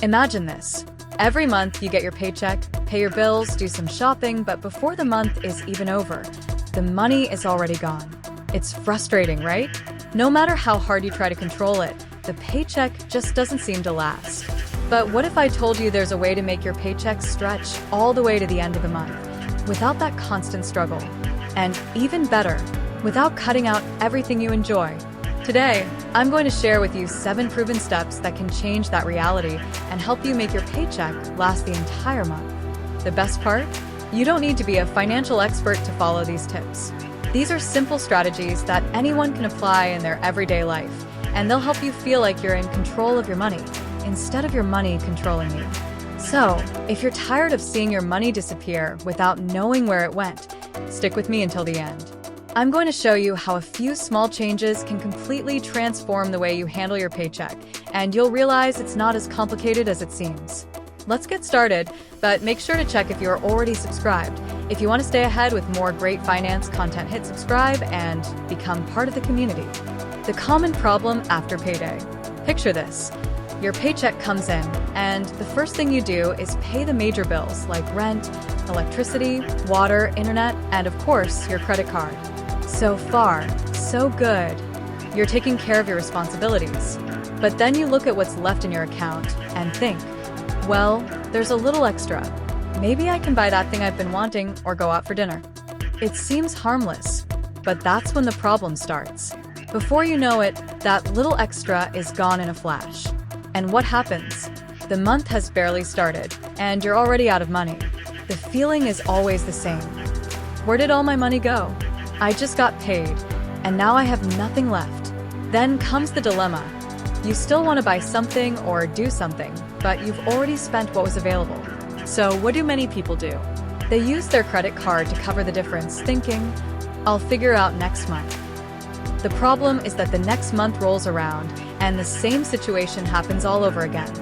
Imagine this. Every month you get your paycheck, pay your bills, do some shopping, but before the month is even over, the money is already gone. It's frustrating, right? No matter how hard you try to control it, the paycheck just doesn't seem to last. But what if I told you there's a way to make your paycheck stretch all the way to the end of the month, without that constant struggle? And even better, without cutting out everything you enjoy. Today, I'm going to share with you 7 proven steps that can change that reality and help you make your paycheck last the entire month. The best part? You don't need to be a financial expert to follow these tips. These are simple strategies that anyone can apply in their everyday life, and they'll help you feel like you're in control of your money, instead of your money controlling you. So, if you're tired of seeing your money disappear without knowing where it went, stick with me until the end. I'm going to show you how a few small changes can completely transform the way you handle your paycheck, and you'll realize it's not as complicated as it seems. Let's get started, but make sure to check if you're already subscribed. If you want to stay ahead with more great finance content, hit subscribe and become part of the community. The common problem after payday. Picture this. Your paycheck comes in, and the first thing you do is pay the major bills like rent, electricity, water, internet, and of course, your credit card. So far, so good. You're taking care of your responsibilities. But then you look at what's left in your account and think, well, there's a little extra. Maybe I can buy that thing I've been wanting or go out for dinner. It seems harmless, but that's when the problem starts. Before you know it, that little extra is gone in a flash. And what happens? The month has barely started, and you're already out of money. The feeling is always the same. Where did all my money go? I just got paid, and now I have nothing left. Then comes the dilemma. You still want to buy something or do something, but you've already spent what was available. So what do many people do? They use their credit card to cover the difference, thinking, I'll figure out next month. The problem is that the next month rolls around, and the same situation happens all over again.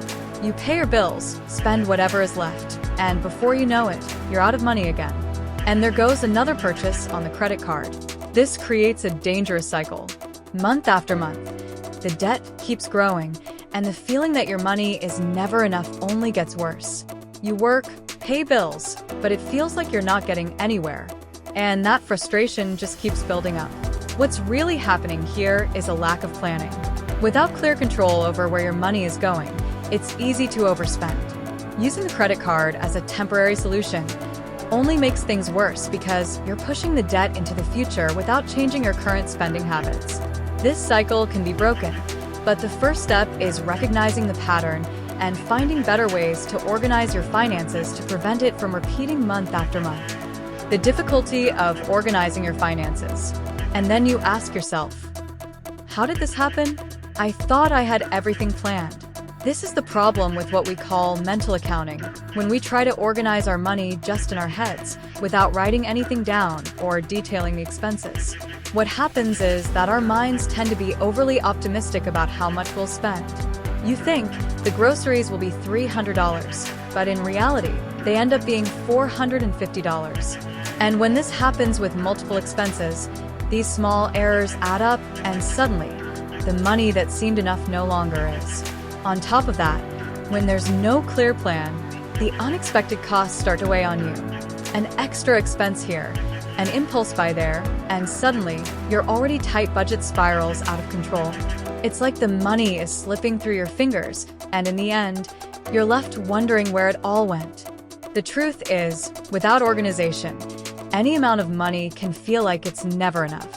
You pay your bills, spend whatever is left, and before you know it, you're out of money again. And there goes another purchase on the credit card. This creates a dangerous cycle. Month after month, the debt keeps growing, and the feeling that your money is never enough only gets worse. You work, pay bills, but it feels like you're not getting anywhere. And that frustration just keeps building up. What's really happening here is a lack of planning. Without clear control over where your money is going, it's easy to overspend. Using the credit card as a temporary solution only makes things worse because you're pushing the debt into the future without changing your current spending habits. This cycle can be broken, but the first step is recognizing the pattern and finding better ways to organize your finances to prevent it from repeating month after month. The difficulty of organizing your finances. And then you ask yourself, how did this happen? I thought I had everything planned. This is the problem with what we call mental accounting, when we try to organize our money just in our heads, without writing anything down or detailing the expenses. What happens is that our minds tend to be overly optimistic about how much we'll spend. You think the groceries will be $300, but in reality, they end up being $450. And when this happens with multiple expenses, these small errors add up, and suddenly, the money that seemed enough no longer is. On top of that, when there's no clear plan, the unexpected costs start to weigh on you. An extra expense here, an impulse buy there, and suddenly, your already tight budget spirals out of control. It's like the money is slipping through your fingers, and in the end, you're left wondering where it all went. The truth is, without organization, any amount of money can feel like it's never enough.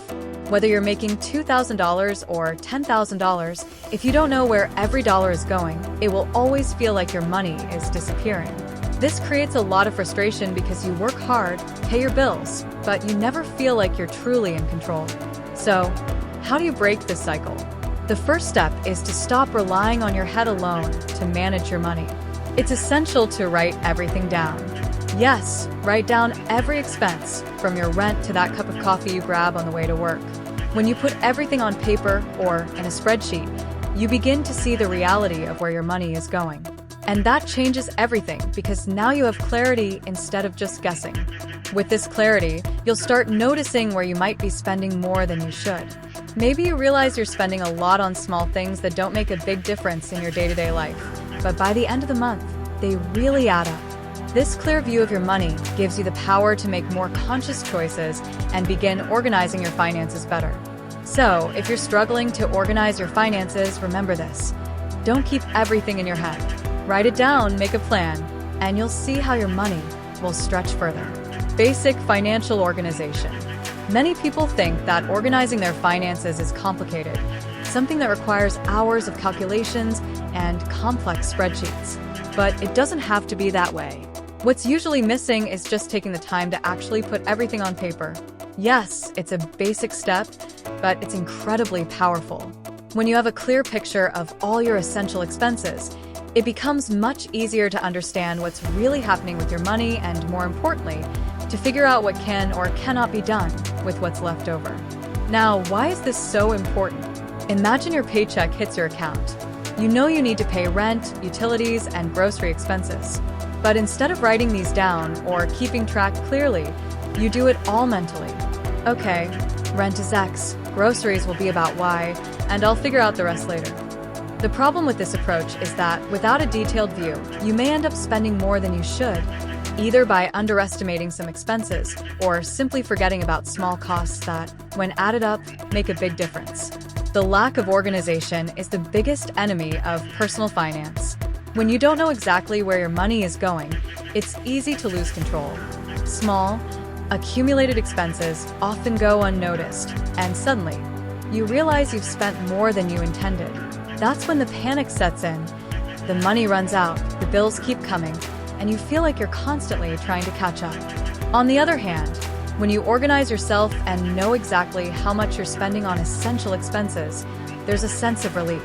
Whether you're making $2,000 or $10,000, if you don't know where every dollar is going, it will always feel like your money is disappearing. This creates a lot of frustration because you work hard, pay your bills, but you never feel like you're truly in control. So, how do you break this cycle? The first step is to stop relying on your head alone to manage your money. It's essential to write everything down. Yes, write down every expense, from your rent to that cup of coffee you grab on the way to work. When you put everything on paper or in a spreadsheet, you begin to see the reality of where your money is going. And that changes everything because now you have clarity instead of just guessing. With this clarity, you'll start noticing where you might be spending more than you should. Maybe you realize you're spending a lot on small things that don't make a big difference in your day-to-day life. but by the end of the month, they really add up. This clear view of your money gives you the power to make more conscious choices and begin organizing your finances better. So, if you're struggling to organize your finances, remember this. Don't keep everything in your head. Write it down, make a plan, and you'll see how your money will stretch further. Basic financial organization. Many people think that organizing their finances is complicated, something that requires hours of calculations and complex spreadsheets. But it doesn't have to be that way. What's usually missing is just taking the time to actually put everything on paper. Yes, it's a basic step, but it's incredibly powerful. When you have a clear picture of all your essential expenses, it becomes much easier to understand what's really happening with your money and, more importantly, to figure out what can or cannot be done with what's left over. Now, why is this so important? Imagine your paycheck hits your account. You know you need to pay rent, utilities, and grocery expenses. But instead of writing these down or keeping track clearly, you do it all mentally. Okay, rent is X, groceries will be about Y, and I'll figure out the rest later. The problem with this approach is that without a detailed view, you may end up spending more than you should, either by underestimating some expenses or simply forgetting about small costs that, when added up, make a big difference. The lack of organization is the biggest enemy of personal finance. When you don't know exactly where your money is going, it's easy to lose control. Small, accumulated expenses often go unnoticed, and suddenly, you realize you've spent more than you intended. That's when the panic sets in. The money runs out, the bills keep coming, and you feel like you're constantly trying to catch up. On the other hand, when you organize yourself and know exactly how much you're spending on essential expenses, there's a sense of relief.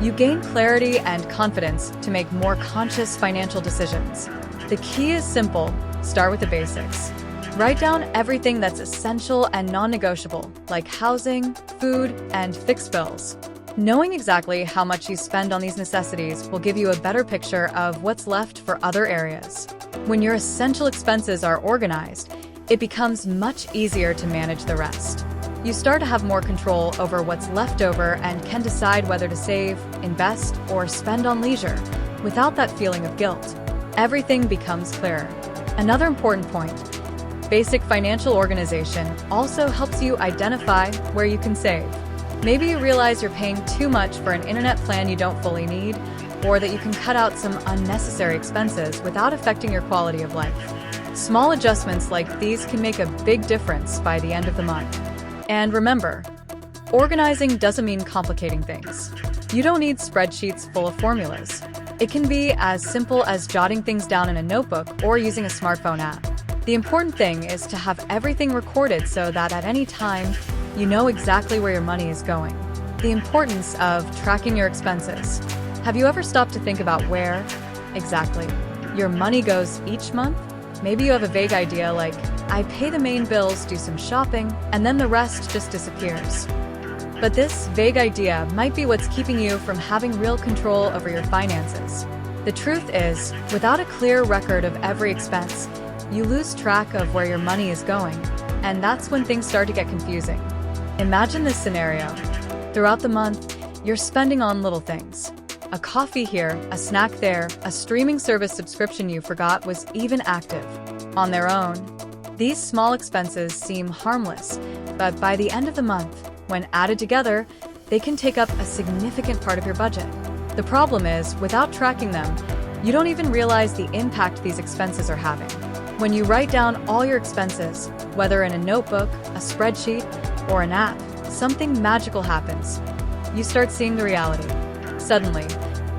You gain clarity and confidence to make more conscious financial decisions. The key is simple: start with the basics. Write down everything that's essential and non-negotiable, like housing, food, and fixed bills. Knowing exactly how much you spend on these necessities will give you a better picture of what's left for other areas. When your essential expenses are organized, it becomes much easier to manage the rest. You start to have more control over what's left over and can decide whether to save, invest, or spend on leisure without that feeling of guilt. Everything becomes clearer. Another important point: basic financial organization also helps you identify where you can save. Maybe you realize you're paying too much for an internet plan you don't fully need, or that you can cut out some unnecessary expenses without affecting your quality of life. Small adjustments like these can make a big difference by the end of the month. And remember, organizing doesn't mean complicating things. You don't need spreadsheets full of formulas. It can be as simple as jotting things down in a notebook or using a smartphone app. The important thing is to have everything recorded so that at any time, you know exactly where your money is going. The importance of tracking your expenses. Have you ever stopped to think about where, exactly, your money goes each month? Maybe you have a vague idea like, I pay the main bills, do some shopping, and then the rest just disappears. But this vague idea might be what's keeping you from having real control over your finances. The truth is, without a clear record of every expense, you lose track of where your money is going, and that's when things start to get confusing. Imagine this scenario. Throughout the month, you're spending on little things. A coffee here, a snack there, a streaming service subscription you forgot was even active. On their own, these small expenses seem harmless, but by the end of the month, when added together, they can take up a significant part of your budget. The problem is, without tracking them, you don't even realize the impact these expenses are having. When you write down all your expenses, whether in a notebook, a spreadsheet, or an app, something magical happens. You start seeing the reality. Suddenly,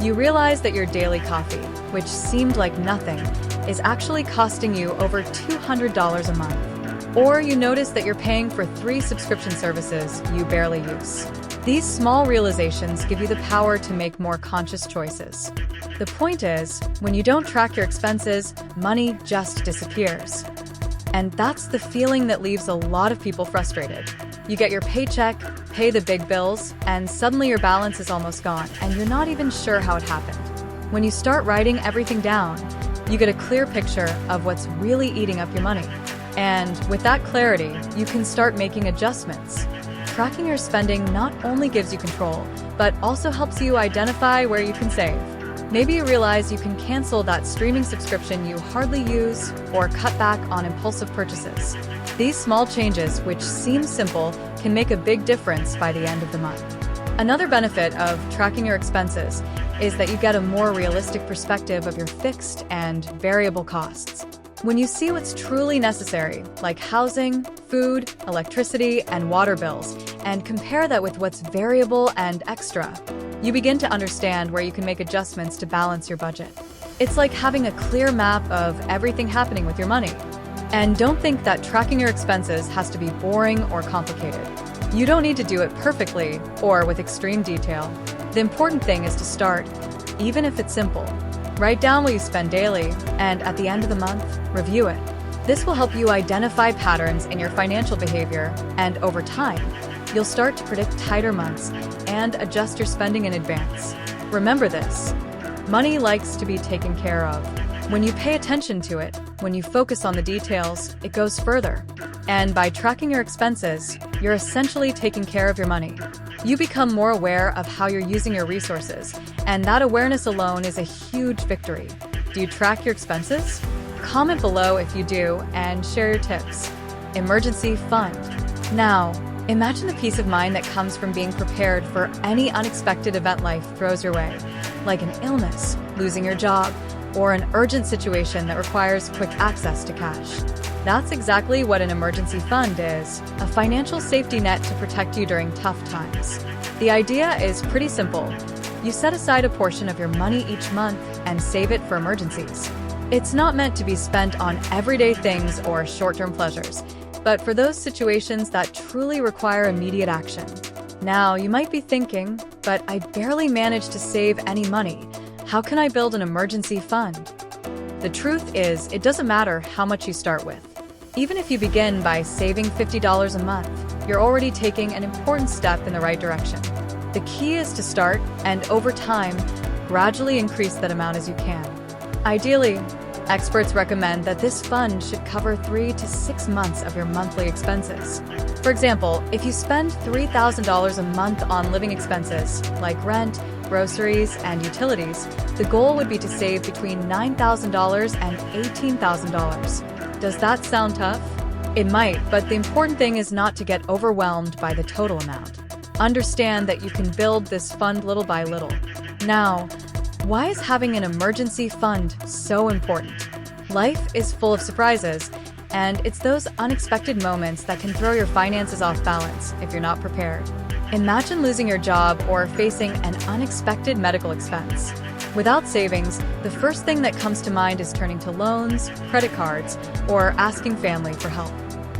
you realize that your daily coffee, which seemed like nothing, is actually costing you over $200 a month. Or you notice that you're paying for 3 subscription services you barely use. These small realizations give you the power to make more conscious choices. The point is, when you don't track your expenses, money just disappears. And that's the feeling that leaves a lot of people frustrated. You get your paycheck, pay the big bills, and suddenly your balance is almost gone, and you're not even sure how it happened. When you start writing everything down, you get a clear picture of what's really eating up your money. And with that clarity, you can start making adjustments. Tracking your spending not only gives you control, but also helps you identify where you can save. Maybe you realize you can cancel that streaming subscription you hardly use or cut back on impulsive purchases. These small changes, which seem simple, can make a big difference by the end of the month. Another benefit of tracking your expenses is that you get a more realistic perspective of your fixed and variable costs. When you see what's truly necessary, like housing, food, electricity, and water bills, and compare that with what's variable and extra, you begin to understand where you can make adjustments to balance your budget. It's like having a clear map of everything happening with your money. And don't think that tracking your expenses has to be boring or complicated. You don't need to do it perfectly or with extreme detail. The important thing is to start, even if it's simple. Write down what you spend daily, and at the end of the month, review it. This will help you identify patterns in your financial behavior, and over time, you'll start to predict tighter months and adjust your spending in advance. Remember this: money likes to be taken care of. When you pay attention to it, when you focus on the details, it goes further. And by tracking your expenses, you're essentially taking care of your money. You become more aware of how you're using your resources, and that awareness alone is a huge victory. Do you track your expenses? Comment below if you do, and share your tips. Emergency fund. Now, imagine the peace of mind that comes from being prepared for any unexpected event life throws your way, like an illness, losing your job, or an urgent situation that requires quick access to cash. That's exactly what an emergency fund is, a financial safety net to protect you during tough times. The idea is pretty simple. You set aside a portion of your money each month and save it for emergencies. It's not meant to be spent on everyday things or short-term pleasures, but for those situations that truly require immediate action. Now, you might be thinking, but I barely manage to save any money. How can I build an emergency fund? The truth is, it doesn't matter how much you start with. Even if you begin by saving $50 a month, you're already taking an important step in the right direction. The key is to start and, over time, gradually increase that amount as you can. Ideally, experts recommend that this fund should cover 3 to 6 months of your monthly expenses. For example, if you spend $3,000 a month on living expenses, like rent, groceries, and utilities, the goal would be to save between $9,000 and $18,000. Does that sound tough? It might, but the important thing is not to get overwhelmed by the total amount. Understand that you can build this fund little by little. Now, why is having an emergency fund so important? Life is full of surprises, and it's those unexpected moments that can throw your finances off balance if you're not prepared. Imagine losing your job or facing an unexpected medical expense. Without savings, the first thing that comes to mind is turning to loans, credit cards, or asking family for help.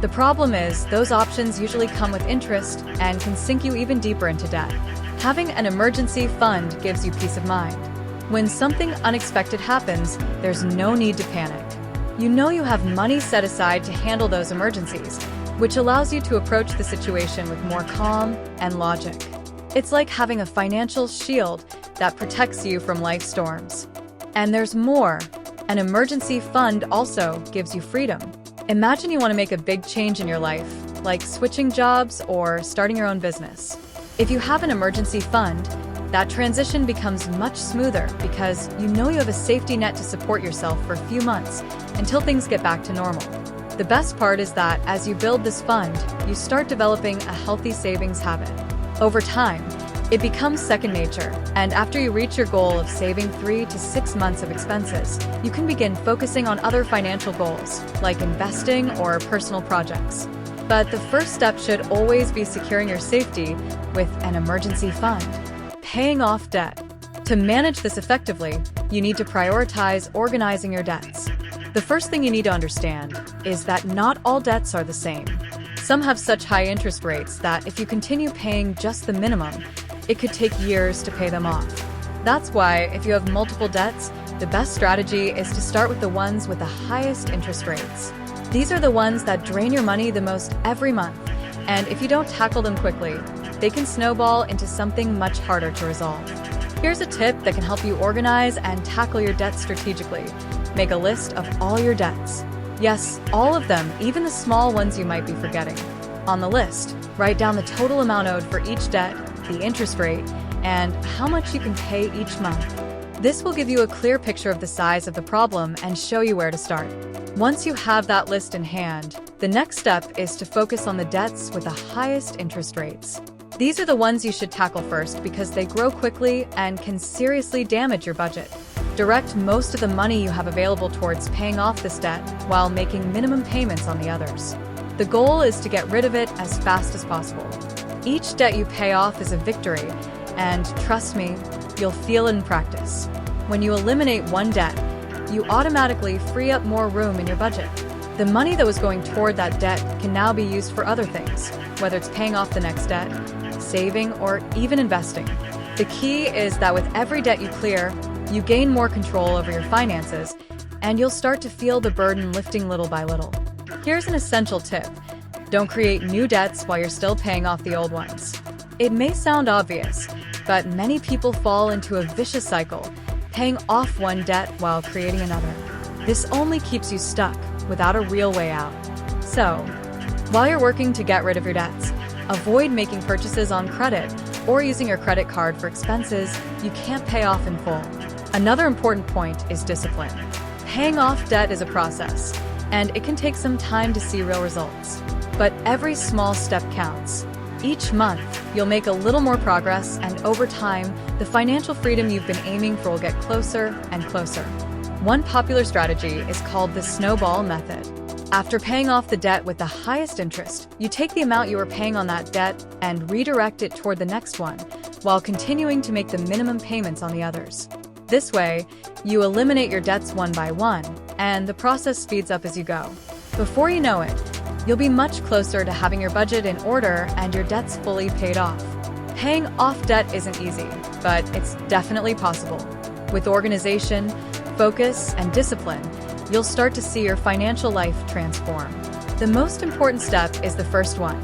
The problem is, those options usually come with interest and can sink you even deeper into debt. Having an emergency fund gives you peace of mind. When something unexpected happens, there's no need to panic. You know you have money set aside to handle those emergencies, which allows you to approach the situation with more calm and logic. It's like having a financial shield that protects you from life storms. And there's more. An emergency fund also gives you freedom. Imagine you want to make a big change in your life, like switching jobs or starting your own business. If you have an emergency fund, that transition becomes much smoother because you know you have a safety net to support yourself for a few months until things get back to normal. The best part is that as you build this fund, you start developing a healthy savings habit. Over time, it becomes second nature, and after you reach your goal of saving 3 to 6 months of expenses, you can begin focusing on other financial goals, like investing or personal projects. But the first step should always be securing your safety with an emergency fund. Paying off debt. To manage this effectively, you need to prioritize organizing your debts. The first thing you need to understand is that not all debts are the same. Some have such high interest rates that if you continue paying just the minimum, it could take years to pay them off. That's why, if you have multiple debts, the best strategy is to start with the ones with the highest interest rates. These are the ones that drain your money the most every month, and if you don't tackle them quickly, they can snowball into something much harder to resolve. Here's a tip that can help you organize and tackle your debts strategically. Make a list of all your debts. Yes, all of them, even the small ones you might be forgetting. On the list, write down the total amount owed for each debt, the interest rate, and how much you can pay each month. This will give you a clear picture of the size of the problem and show you where to start. Once you have that list in hand, the next step is to focus on the debts with the highest interest rates. These are the ones you should tackle first because they grow quickly and can seriously damage your budget. Direct most of the money you have available towards paying off this debt while making minimum payments on the others. The goal is to get rid of it as fast as possible. Each debt you pay off is a victory, and trust me, you'll feel it in practice. When you eliminate one debt, you automatically free up more room in your budget. The money that was going toward that debt can now be used for other things, whether it's paying off the next debt, saving, or even investing. The key is that with every debt you clear, you gain more control over your finances, and you'll start to feel the burden lifting little by little. Here's an essential tip. Don't create new debts while you're still paying off the old ones. It may sound obvious, but many people fall into a vicious cycle, paying off one debt while creating another. This only keeps you stuck without a real way out. So, while you're working to get rid of your debts, avoid making purchases on credit or using your credit card for expenses you can't pay off in full. Another important point is discipline. Paying off debt is a process, and it can take some time to see real results. But every small step counts. Each month, you'll make a little more progress, and over time, the financial freedom you've been aiming for will get closer and closer. One popular strategy is called the snowball method. After paying off the debt with the highest interest, you take the amount you were paying on that debt and redirect it toward the next one, while continuing to make the minimum payments on the others. This way, you eliminate your debts one by one, and the process speeds up as you go. Before you know it, you'll be much closer to having your budget in order and your debts fully paid off. Paying off debt isn't easy, but it's definitely possible. With organization, focus, and discipline, you'll start to see your financial life transform. The most important step is the first one.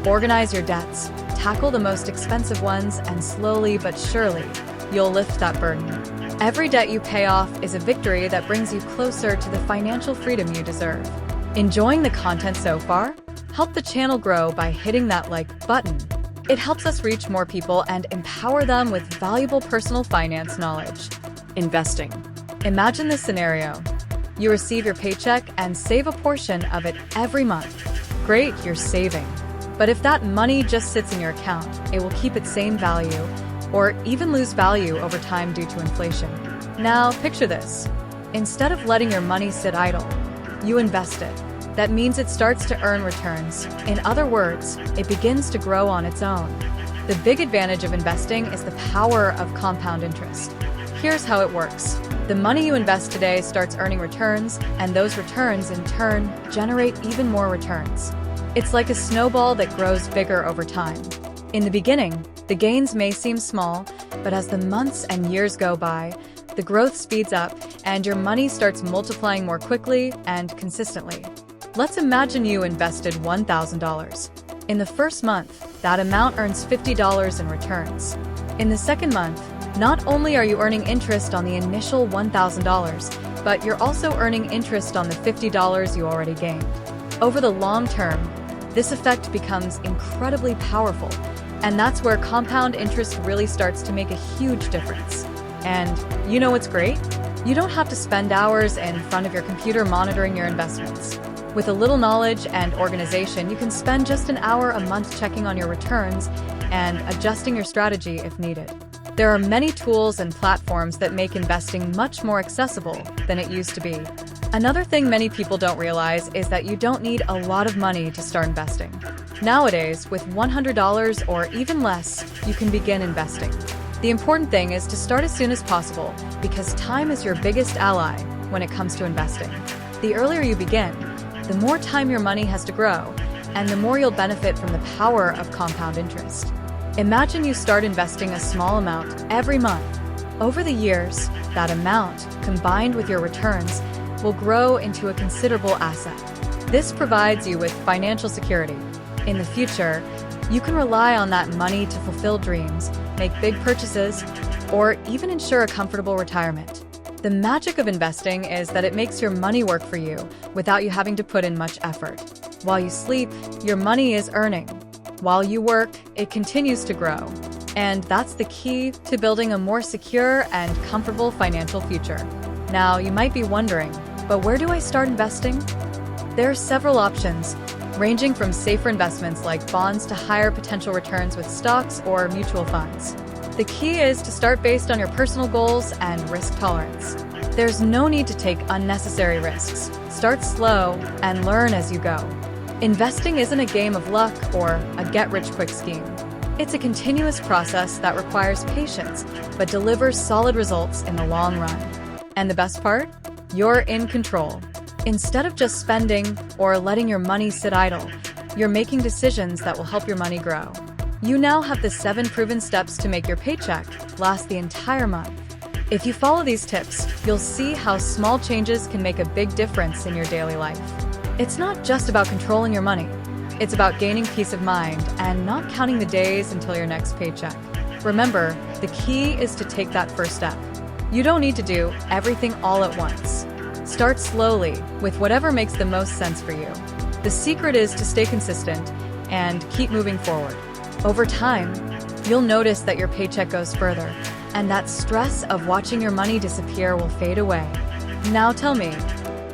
Organize your debts, tackle the most expensive ones, and slowly but surely, you'll lift that burden. Every debt you pay off is a victory that brings you closer to the financial freedom you deserve. Enjoying the content so far? Help the channel grow by hitting that like button. It helps us reach more people and empower them with valuable personal finance knowledge. Investing. Imagine this scenario. You receive your paycheck and save a portion of it every month. Great, you're saving. But if that money just sits in your account, it will keep its same value or even lose value over time due to inflation. Now, picture this. Instead of letting your money sit idle, you invest it. That means it starts to earn returns. In other words, it begins to grow on its own. The big advantage of investing is the power of compound interest. Here's how it works. The money you invest today starts earning returns, and those returns, in turn, generate even more returns. It's like a snowball that grows bigger over time. In the beginning, the gains may seem small, but as the months and years go by, the growth speeds up, and your money starts multiplying more quickly and consistently. Let's imagine you invested $1,000. In the first month, that amount earns $50 in returns. In the second month, not only are you earning interest on the initial $1,000, but you're also earning interest on the $50 you already gained. Over the long term, this effect becomes incredibly powerful, and that's where compound interest really starts to make a huge difference. And you know what's great? You don't have to spend hours in front of your computer monitoring your investments. With a little knowledge and organization, you can spend just an hour a month checking on your returns and adjusting your strategy if needed. There are many tools and platforms that make investing much more accessible than it used to be. Another thing many people don't realize is that you don't need a lot of money to start investing. Nowadays, with $100 or even less, you can begin investing. The important thing is to start as soon as possible because time is your biggest ally when it comes to investing. The earlier you begin, the more time your money has to grow, and the more you'll benefit from the power of compound interest. Imagine you start investing a small amount every month. Over the years, that amount, combined with your returns, will grow into a considerable asset. This provides you with financial security. In the future, you can rely on that money to fulfill dreams, make big purchases, or even ensure a comfortable retirement. The magic of investing is that it makes your money work for you without you having to put in much effort. While you sleep, your money is earning. While you work, it continues to grow. And that's the key to building a more secure and comfortable financial future. Now, you might be wondering, but where do I start investing? There are several options, ranging from safer investments like bonds to higher potential returns with stocks or mutual funds. The key is to start based on your personal goals and risk tolerance. There's no need to take unnecessary risks. Start slow and learn as you go. Investing isn't a game of luck or a get-rich-quick scheme. It's a continuous process that requires patience, but delivers solid results in the long run. And the best part? You're in control. Instead of just spending or letting your money sit idle, you're making decisions that will help your money grow. You now have the 7 proven steps to make your paycheck last the entire month. If you follow these tips, you'll see how small changes can make a big difference in your daily life. It's not just about controlling your money. It's about gaining peace of mind and not counting the days until your next paycheck. Remember, the key is to take that first step. You don't need to do everything all at once. Start slowly with whatever makes the most sense for you. The secret is to stay consistent and keep moving forward. Over time, you'll notice that your paycheck goes further, and that stress of watching your money disappear will fade away. Now tell me,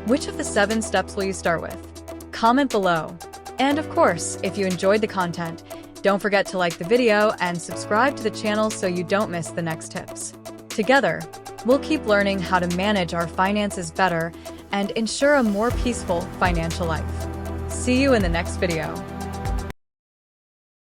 which of the 7 steps will you start with? Comment below. And of course, if you enjoyed the content, don't forget to like the video and subscribe to the channel so you don't miss the next tips. Together, we'll keep learning how to manage our finances better and ensure a more peaceful financial life. See you in the next video.